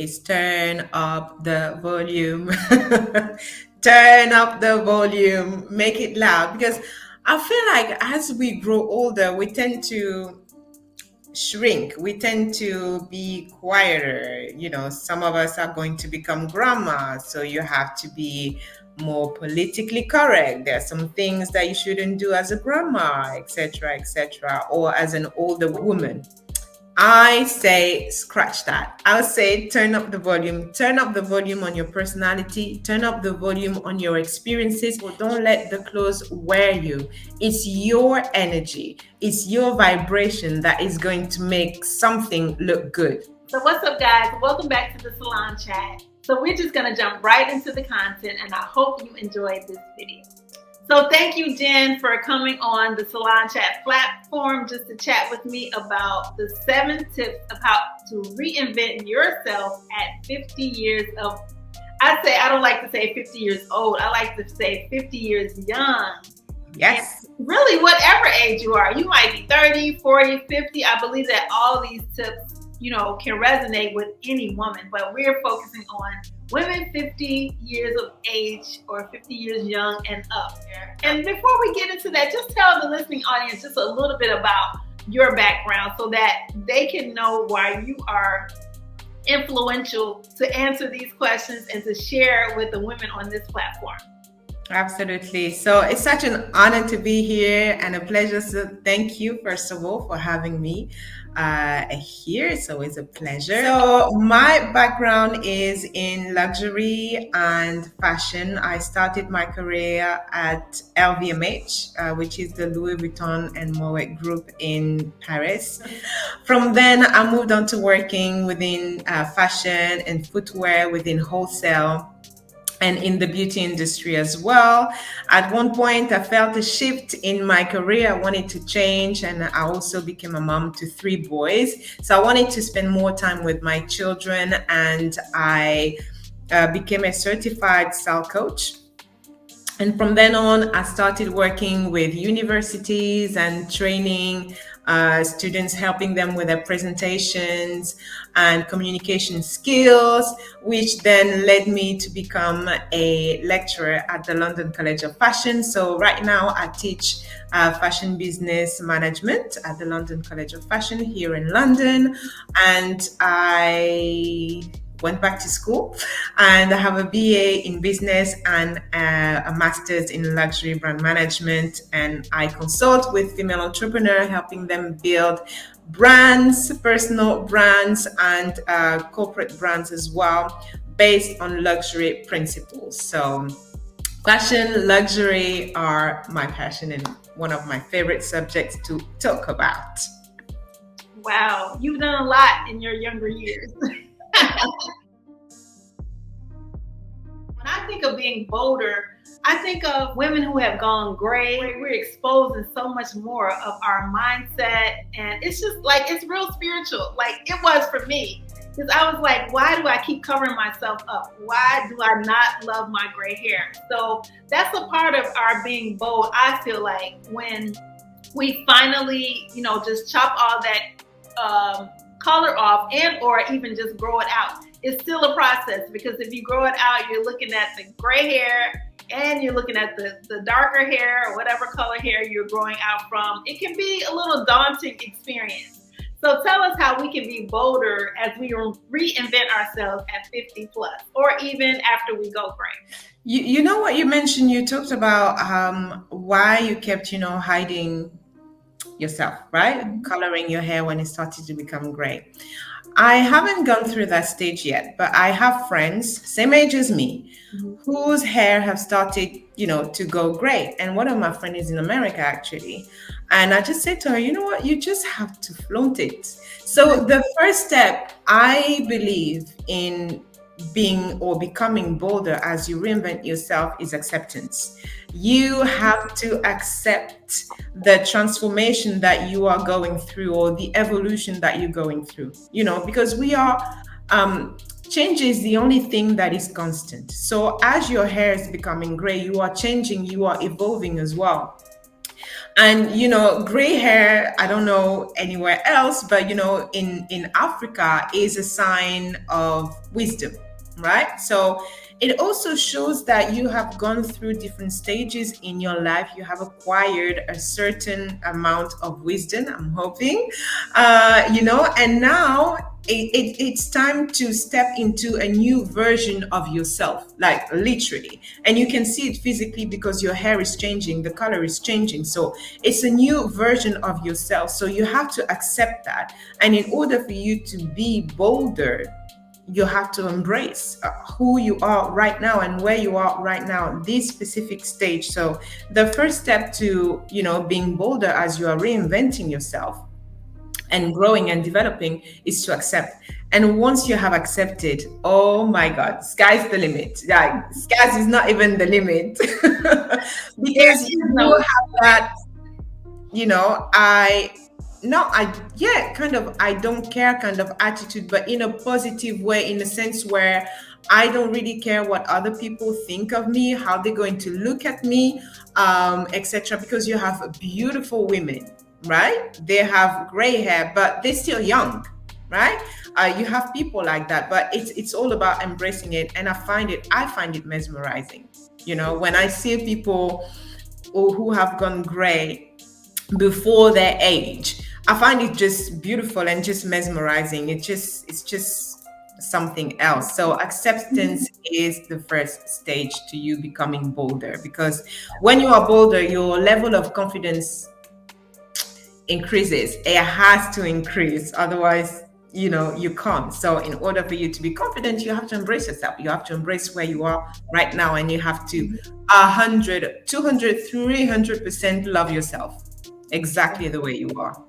is turn up the volume. Turn up the volume, make it loud. Because I feel like as we grow older, we tend to shrink. We tend to be quieter. Some of us are going to become grandma, so you have to be more politically correct. There are some things that you shouldn't do as a grandma, etc., etc., or as an older woman. I say scratch that. I'll say turn up the volume. Turn up the volume on your personality. Turn up the volume on your experiences. But don't let the clothes wear you. It's your energy. It's your vibration that is going to make something look good. So what's up, guys? Welcome back to the Salon Chat. So we're just going to jump right into the content, and I hope you enjoyed this video. So thank you, Jen, for coming on the Salon Chat platform just to chat with me about the 7 tips of how to reinvent yourself at 50 years of, I don't like to say 50 years old. I like to say 50 years young. Yes. And really, whatever age you are. You might be 30, 40, 50. I believe that all these tips, can resonate with any woman, but we're focusing on women 50 years of age or 50 years young and up. And before we get into that, just tell the listening audience just a little bit about your background so that they can know why you are influential to answer these questions and to share with the women on this platform. Absolutely. So it's such an honor to be here and a pleasure. So thank you, first of all, for having me here. It's always a pleasure. So my background is in luxury and fashion. I started my career at LVMH, which is the Louis Vuitton and Moet Group in Paris. From then, I moved on to working within fashion and footwear within wholesale and in the beauty industry as well. At one point, I felt a shift in my career. I wanted to change, and I also became a mom to 3 boys. So I wanted to spend more time with my children, and I became a certified style coach. And from then on, I started working with universities and training students, helping them with their presentations and communication skills, which then led me to become a lecturer at the London College of Fashion. So right now I teach fashion business management at the London College of Fashion here in London. And I went back to school, and I have a BA in business and a master's in luxury brand management. And I consult with female entrepreneurs, helping them build brands, personal brands, and corporate brands as well, based on luxury principles. So fashion, luxury are my passion and one of my favorite subjects to talk about. Wow, you've done a lot in your younger years. When I think of being bolder, I think of women who have gone gray. We're exposing so much more of our mindset, and it's just like, it's real spiritual. Like it was for me, because I was like, why do I keep covering myself up? Why do I not love my gray hair? So that's a part of our being bold. I feel like when we finally, just chop all that color off, and or even just grow it out. It's still a process, because if you grow it out, you're looking at the gray hair and you're looking at the darker hair or whatever color hair you're growing out from. It can be a little daunting experience. So tell us how we can be bolder as we reinvent ourselves at 50 plus, or even after we go gray. You know what you mentioned? You talked about why you kept, hiding yourself, right? Coloring your hair when it started to become gray. I haven't gone through that stage yet, but I have friends, same age as me, whose hair have started, to go gray. And one of my friends is in America, actually. And I just said to her, you know what? You just have to flaunt it. So the first step, I believe, in being or becoming bolder as you reinvent yourself is acceptance. You have to accept the transformation that you are going through, or the evolution that you're going through, because change is the only thing that is constant. So as your hair is becoming gray, you are changing, you are evolving as well. And gray hair, I don't know anywhere else, but in Africa is a sign of wisdom, right? So it also shows that you have gone through different stages in your life. You have acquired a certain amount of wisdom, I'm hoping. And now it's time to step into a new version of yourself, like literally. And you can see it physically because your hair is changing, the color is changing. So it's a new version of yourself. So you have to accept that. And in order for you to be bolder, you have to embrace who you are right now and where you are right now, this specific stage. So the first step to being bolder as you are reinventing yourself and growing and developing is to accept. And once you have accepted, oh my God, sky's the limit. Like, sky's is not even the limit. There Because is you no have that, yeah, kind of I don't care kind of attitude, but in a positive way, in a sense where I don't really care what other people think of me, how they're going to look at me, etc. Because you have beautiful women, right? They have gray hair, but they're still young, right? You have people like that, but it's all about embracing it. And I find it mesmerizing. When I see people who have gone gray before their age, I find it just beautiful and just mesmerizing. It's just something else. So acceptance is the first stage to you becoming bolder, because when you are bolder, your level of confidence increases. It has to increase, otherwise you can't. So in order for you to be confident, you have to embrace yourself. You have to embrace where you are right now, and you have to 100, 200, 300% love yourself exactly the way you are.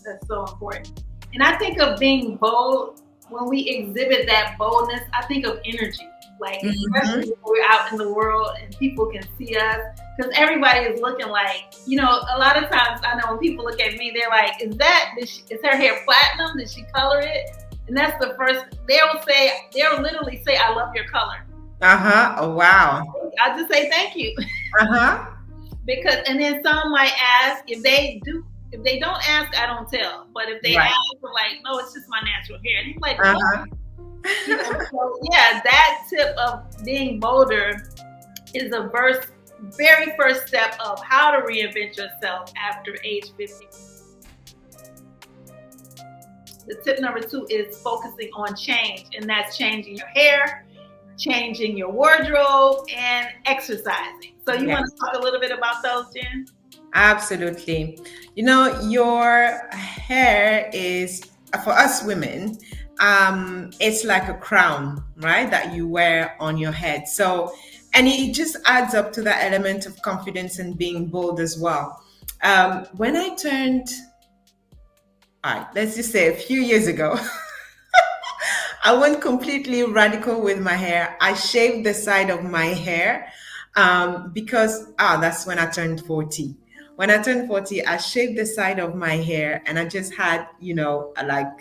That's so important. And I think of being bold, when we exhibit that boldness, I think of energy. Like, Mhm. especially when we're out in the world and people can see us, because everybody is looking like, a lot of times I know when people look at me, they're like, is her hair platinum? Did she color it? And that's the first, they'll literally say, I love your color. Uh-huh. Oh, wow. I'll just say thank you. Uh-huh. Because, and then some might ask, if they don't ask, I don't tell. But if they Right. ask, they're like, no, it's just my natural hair. And he's like, what? Uh-huh. So yeah, that tip of being bolder is a very first step of how to reinvent yourself after age 50. The tip number 2 is focusing on change, and that's changing your hair, changing your wardrobe, and exercising. So you want Yes. to talk a little bit about those, Jen? Absolutely. Your hair is, for us women, it's like a crown, right? That you wear on your head. So, and it just adds up to that element of confidence and being bold as well. When I turned, all right, let's just say a few years ago, I went completely radical with my hair. I shaved the side of my hair because that's when I turned 40. When I turned 40, I shaved the side of my hair, and I just had, like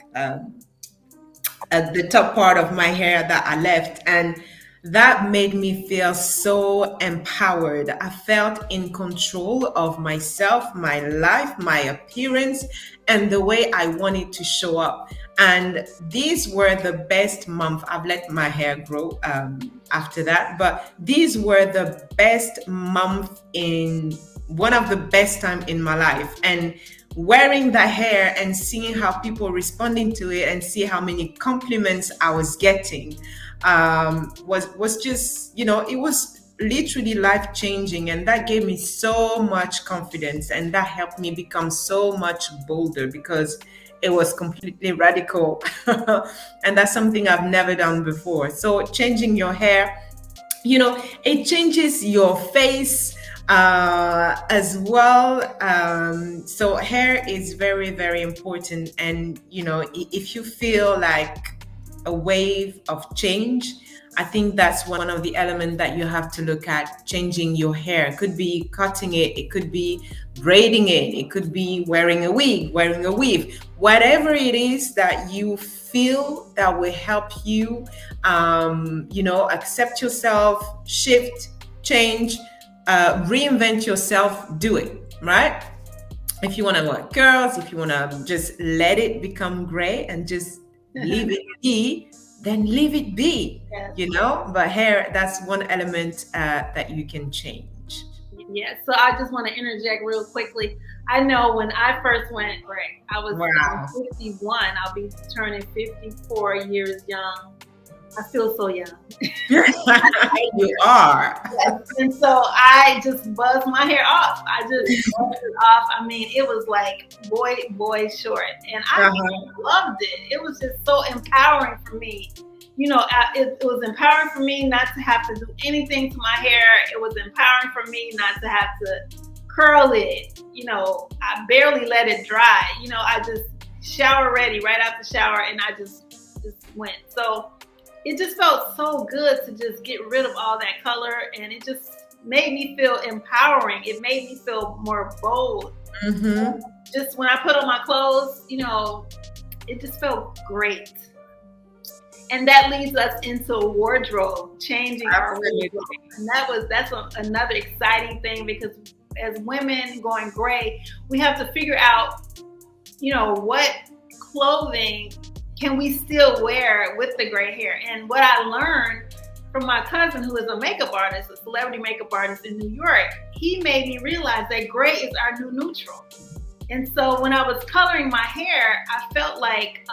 the top part of my hair that I left. And that made me feel so empowered. I felt in control of myself, my life, my appearance, and the way I wanted to show up. And these were the best month. I've let my hair grow after that, but these were the best month, in one of the best time in my life. And wearing the hair and seeing how people responding to it and see how many compliments I was getting was just, it was literally life changing. And that gave me so much confidence, and that helped me become so much bolder because it was completely radical. And that's something I've never done before. So changing your hair, it changes your face as well. So hair is very, very important. And, if you feel like a wave of change, I think that's one of the elements that you have to look at. Changing your hair, it could be cutting it, it could be braiding it, it could be wearing a wig, wearing a weave, whatever it is that you feel that will help you, accept yourself, shift, change, reinvent yourself, do it, right? if you want to what curls, if you want to just let it become gray and just leave it be, then leave it be, Yes. but hair, that's one element that you can change. Yes. So I just want to interject real quickly. I know when I first went gray, I'm Wow. 51. I'll be turning 54 years young. I feel so young. You are. Yes. And so I just buzzed my hair off. I just buzzed it off. I mean, it was like boy short. And I Uh-huh. loved it. It was just so empowering for me. It was empowering for me not to have to do anything to my hair. It was empowering for me not to have to curl it. I barely let it dry. I just shower ready right after shower, and I just went. So it just felt so good to just get rid of all that color, and it just made me feel empowering. It made me feel more bold. Mm-hmm. Just when I put on my clothes, it just felt great. And that leads us into wardrobe, changing our Absolutely. wardrobe. And another exciting thing, because as women going gray, we have to figure out, what clothing can we still wear with the gray hair. And what I learned from my cousin, who is a makeup artist, a celebrity makeup artist in New York, he made me realize that gray is our new neutral. And so when I was coloring my hair, I felt like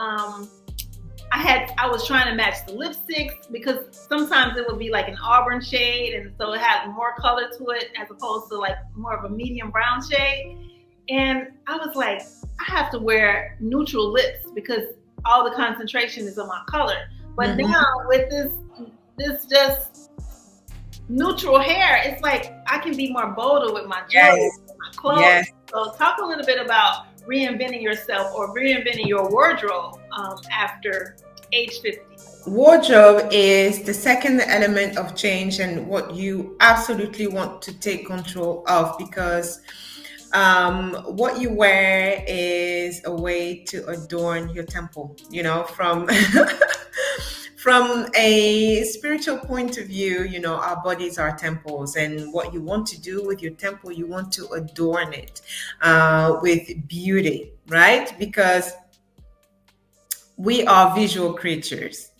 I was trying to match the lipsticks, because sometimes it would be like an auburn shade, and so it had more color to it as opposed to like more of a medium brown shade. And I was like, I have to wear neutral lips because all the concentration is on my color. But Mm-hmm. now with this just neutral hair, it's like I can be more bolder with my jewelry, Yes. with my clothes. Yes. So talk a little bit about reinventing yourself or reinventing your wardrobe after age 50. Wardrobe is the second element of change, and what you absolutely want to take control of, because what you wear is a way to adorn your temple, from from a spiritual point of view. Our bodies are temples, and what you want to do with your temple, you want to adorn it with beauty, right? Because we are visual creatures,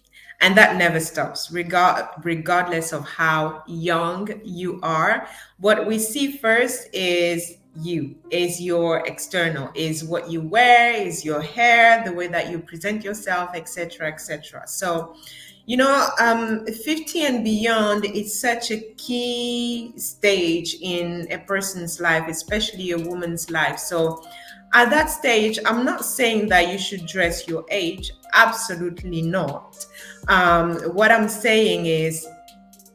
and that never stops, regardless of how young you are. What we see first is your external, is what you wear, is your hair, the way that you present yourself, etc., etc. So 50 and beyond is such a key stage in a person's life, especially a woman's life. So at that stage, I'm not saying that you should dress your age. Absolutely not. What I'm saying is,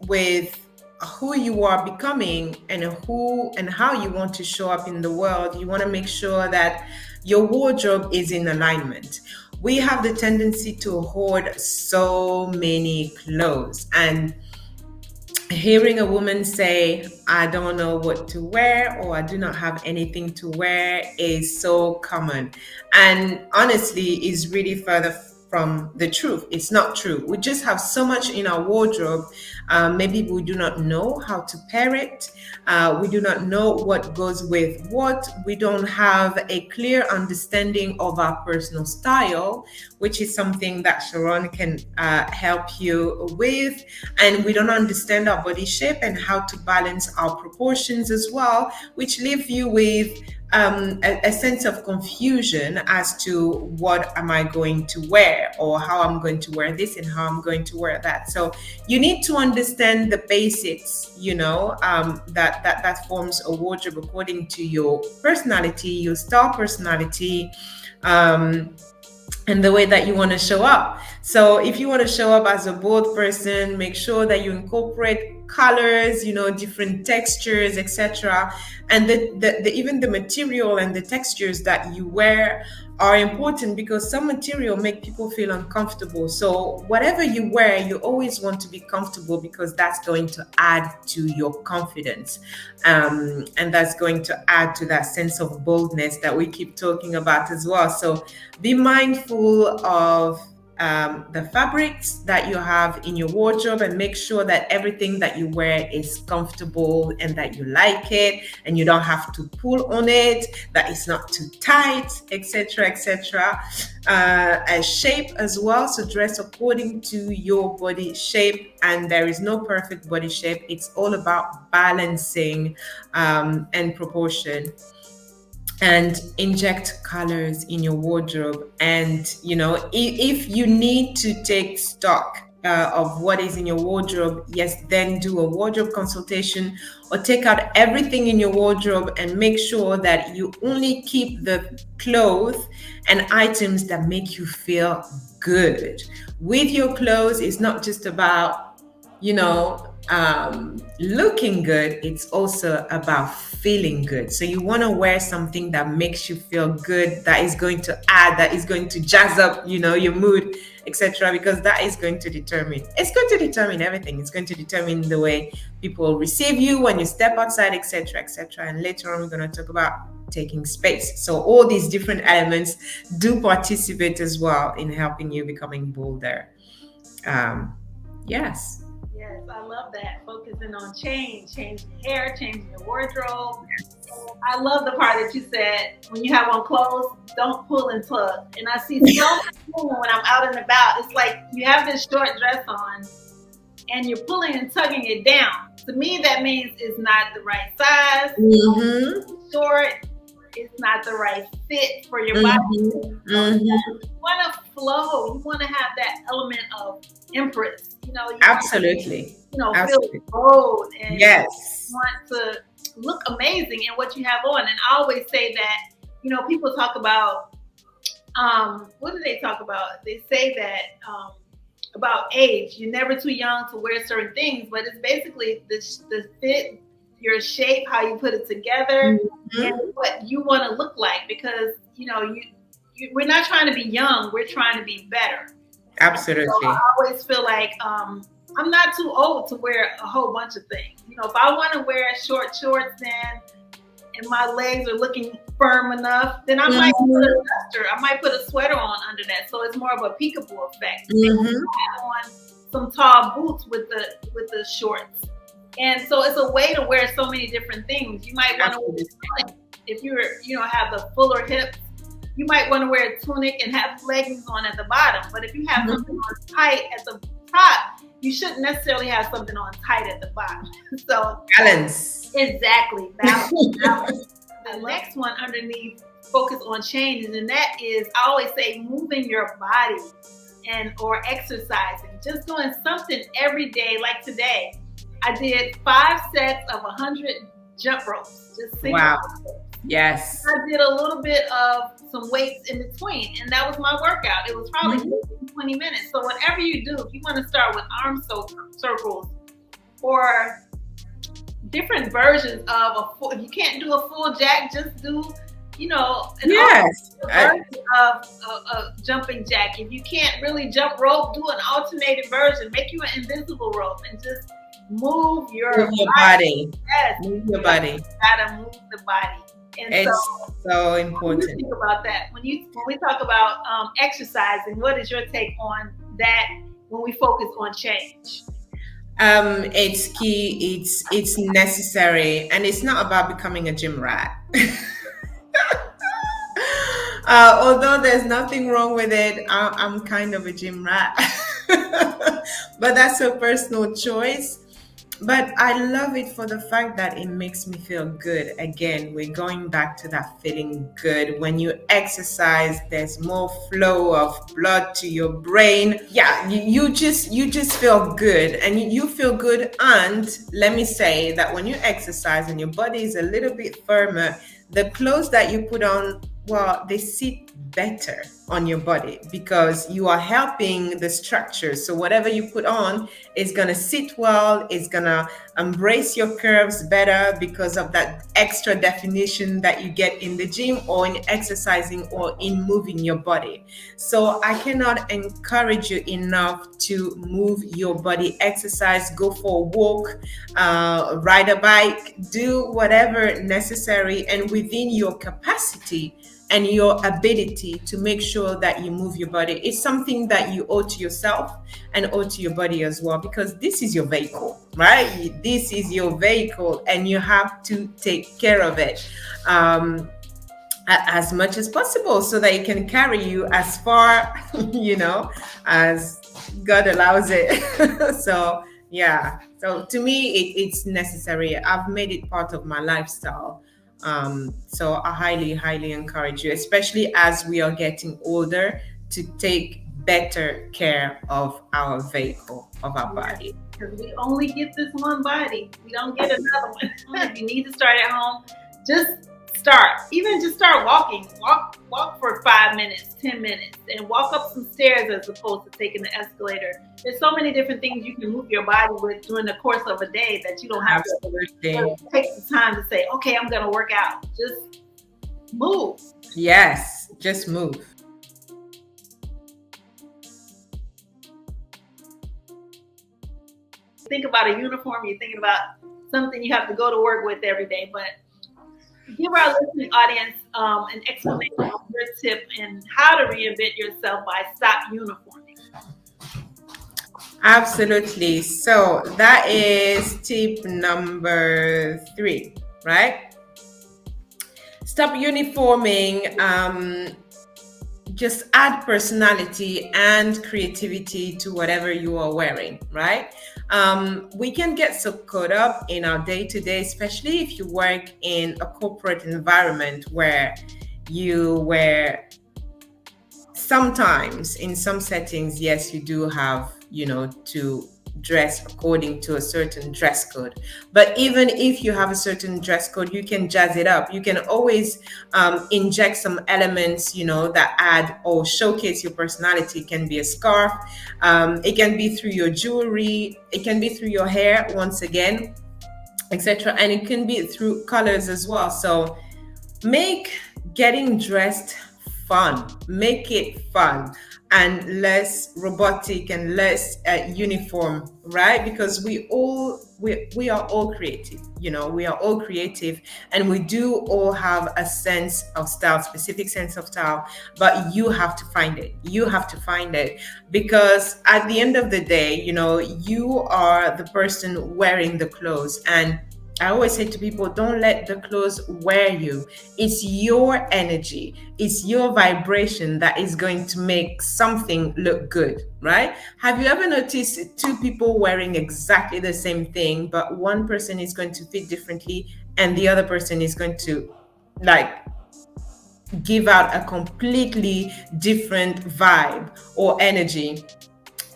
with who you are becoming and who and how you want to show up in the world, you want to make sure that your wardrobe is in alignment. We have the tendency to hoard so many clothes, and hearing a woman say, I don't know what to wear, or I do not have anything to wear, is so common. And honestly, is really further from the truth. It's not true. We just have so much in our wardrobe. Maybe we do not know how to pair it. We do not know what goes with what. We don't have a clear understanding of our personal style, which is something that Sharon can help you with. And we don't understand our body shape and how to balance our proportions as well, which leave you with a sense of confusion as to what am I going to wear, or how I'm going to wear this and how I'm going to wear that. So you need to understand the basics, that forms a wardrobe according to your personality, your style personality, and the way that you want to show up. So if you want to show up as a bold person, make sure that you incorporate colors, different textures, etc. And even the material and the textures that you wear are important, because some material make people feel uncomfortable. So whatever you wear, you always want to be comfortable, because that's going to add to your confidence, and that's going to add to that sense of boldness that we keep talking about as well. So be mindful of the fabrics that you have in your wardrobe, and make sure that everything that you wear is comfortable and that you like it and you don't have to pull on it, that it's not too tight, etc., etc. A shape as well, so dress according to your body shape, and there is no perfect body shape. It's all about balancing and proportion. And inject colors in your wardrobe. And if you need to take stock of what is in your wardrobe, yes, then do a wardrobe consultation, or take out everything in your wardrobe and make sure that you only keep the clothes and items that make you feel good with your clothes. It's not just about looking good, it's also about feeling good. So you want to wear something that makes you feel good, that is going to add, that is going to jazz up, your mood, etc. Because that is going to determine, everything. It's going to determine the way people receive you when you step outside, etc., etc. And later on, we're going to talk about taking space. So all these different elements do participate as well in helping you becoming bolder. Yes. Yes, I love that. Focusing on changing hair, changing your wardrobe. I love the part that you said when you have on clothes, don't pull and tug. And I see so many people when I'm out and about. It's like you have this short dress on and you're pulling and tugging it down. To me, that means it's not the right size. Mm-hmm. Short. It's not the right fit for your body. Mm-hmm. You want to flow. You want to have that element of empress. You absolutely. Feel bold and yes, want to look amazing in what you have on. And I always say that, people talk about, what do they talk about? They say that about age. You're never too young to wear certain things, but it's basically the fit, your shape, how you put it together, and what you want to look like. Because we're not trying to be young, we're trying to be better. Absolutely. So I always feel like I'm not too old to wear a whole bunch of things. If I want to wear short shorts and my legs are looking firm enough, then I might put a duster. I might put a sweater on under that, so it's more of a peekaboo effect. On some tall boots with the shorts. And so it's a way to wear so many different things. You might want to wear, if you're, have the fuller hips, you might want to wear a tunic and have leggings on at the bottom. But if you have something on tight at the top, you shouldn't necessarily have something on tight at the bottom. So balance. Exactly. Balance. The next one underneath focus on changes, and that is, I always say, moving your body or exercising. Just doing something every day. Like today, I did 5 sets of 100 jump ropes. Just single. Wow. Yes. I did a little bit of some weights in between, and that was my workout. It was probably 20 minutes. So whatever you do, if you want to start with arm circles or different versions of if you can't do a full jack, just do, version of a jumping jack. If you can't really jump rope, do an alternated version. Make you an invisible rope and just move your body. Yes. Move your body. You gotta move the body. And it's so important. What do you think about that? When we talk about exercising, what is your take on that when we focus on change? It's key, it's necessary, and it's not about becoming a gym rat. Although there's nothing wrong with it, I'm kind of a gym rat. But that's a personal choice. But I love it for the fact that it makes me feel good. Again, we're going back to that feeling good. When you exercise, there's more flow of blood to your brain. Yeah, you just feel good, and you feel good. And let me say that when you exercise and your body is a little bit firmer, the clothes that you put on, well, they sit better on your body because you are helping the structure. So whatever you put on is going to sit well, it's going to embrace your curves better because of that extra definition that you get in the gym or in exercising or in moving your body. So I cannot encourage you enough to move your body, exercise, go for a walk, ride a bike, do whatever necessary and within your capacity and your ability to make sure that you move your body is something that you owe to yourself and owe to your body as well, because this is your vehicle, right? This is your vehicle and you have to take care of it as much as possible so that it can carry you as far, as God allows it. So, yeah. So to me, it's necessary. I've made it part of my lifestyle. So I highly, highly encourage you, especially as we are getting older, to take better care of our vehicle, of our body. Because we only get this one body. We don't get another one. If you need to start at home, just start. Even just start walking. Walk for 5 minutes, 10 minutes, and walk up some stairs as opposed to taking the escalator. There's so many different things you can move your body with during the course of a day that you don't have to take the time to say, okay, I'm going to work out. Just move. Yes, just move. Think about a uniform, you're thinking about something you have to go to work with every day, but give our listening audience an explanation of your tip and how to reinvent yourself by stop uniforming. Absolutely. So that is tip number 3, right? Stop uniforming. Just add personality and creativity to whatever you are wearing, right? We can get so caught up in our day-to-day, especially if you work in a corporate environment where sometimes in some settings, yes, you do have, to dress according to a certain dress code. But even if you have a certain dress code, you can jazz it up. You can always inject some elements, that add or showcase your personality. It can be a scarf. It can be through your jewelry. It can be through your hair, once again, etc. And it can be through colors as well. So make getting dressed fun. Make it fun and less robotic and less uniform, right? Because we are all creative. We are all creative, and we do all have a sense of style, specific sense of style. But you have to find it. You have to find it, because at the end of the day, you are the person wearing the clothes. And I always say to people, don't let the clothes wear you. It's your energy, it's your vibration that is going to make something look good, right? Have you ever noticed 2 people wearing exactly the same thing, but one person is going to fit differently and the other person is going to give out a completely different vibe or energy?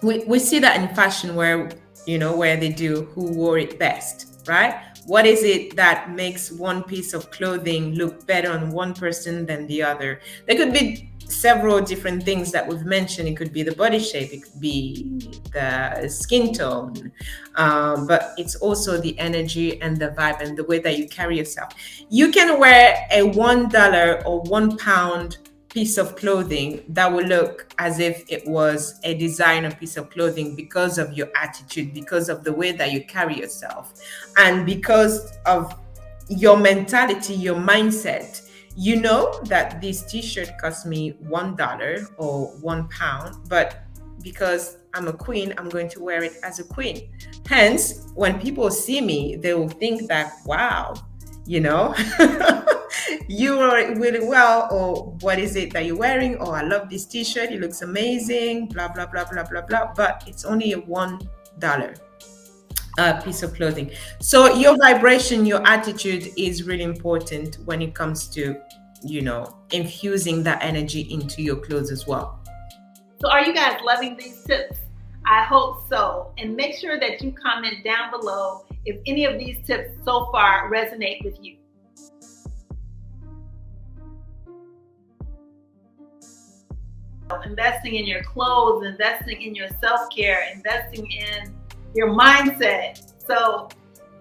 We see that in fashion where they do who wore it best, right? What is it that makes one piece of clothing look better on one person than the other? There could be several different things that we've mentioned. It could be the body shape, it could be the skin tone, but it's also the energy and the vibe and the way that you carry yourself. You can wear a $1 or £1 piece of clothing that will look as if it was a designer piece of clothing because of your attitude, because of the way that you carry yourself, and because of your mentality, your mindset. You know that this t-shirt cost me $1 or £1, but because I'm a queen, I'm going to wear it as a queen. Hence, when people see me, they will think that, wow, you are really well, or what is it that you're wearing? Oh, I love this t-shirt, it looks amazing, blah blah blah blah blah blah. But it's only a $1 piece of clothing. So your vibration, your attitude is really important when it comes to infusing that energy into your clothes as well. So are you guys loving these tips? I hope so. And make sure that you comment down below if any of these tips so far resonate with you. Investing in your clothes, investing in your self-care, investing in your mindset. So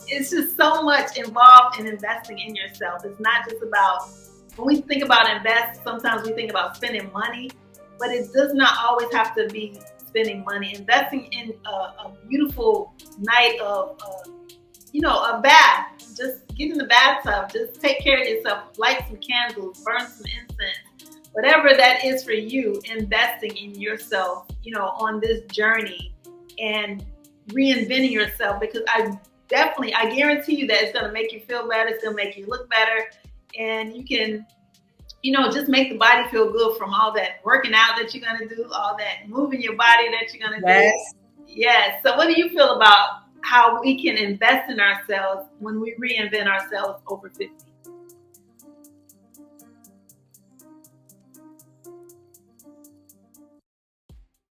it's just so much involved in investing in yourself. It's not just about, when we think about invest, sometimes we think about spending money, but it does not always have to be spending money. Investing in a beautiful night of, a bath, just get in the bathtub, just take care of yourself, light some candles, burn some incense, whatever that is for you, investing in yourself, on this journey and reinventing yourself, because I guarantee you that it's going to make you feel better. It's going to make you look better, and you can, just make the body feel good from all that working out that you're going to do, all that moving your body that you're going to do. Yes. So what do you feel about how we can invest in ourselves when we reinvent ourselves over 50?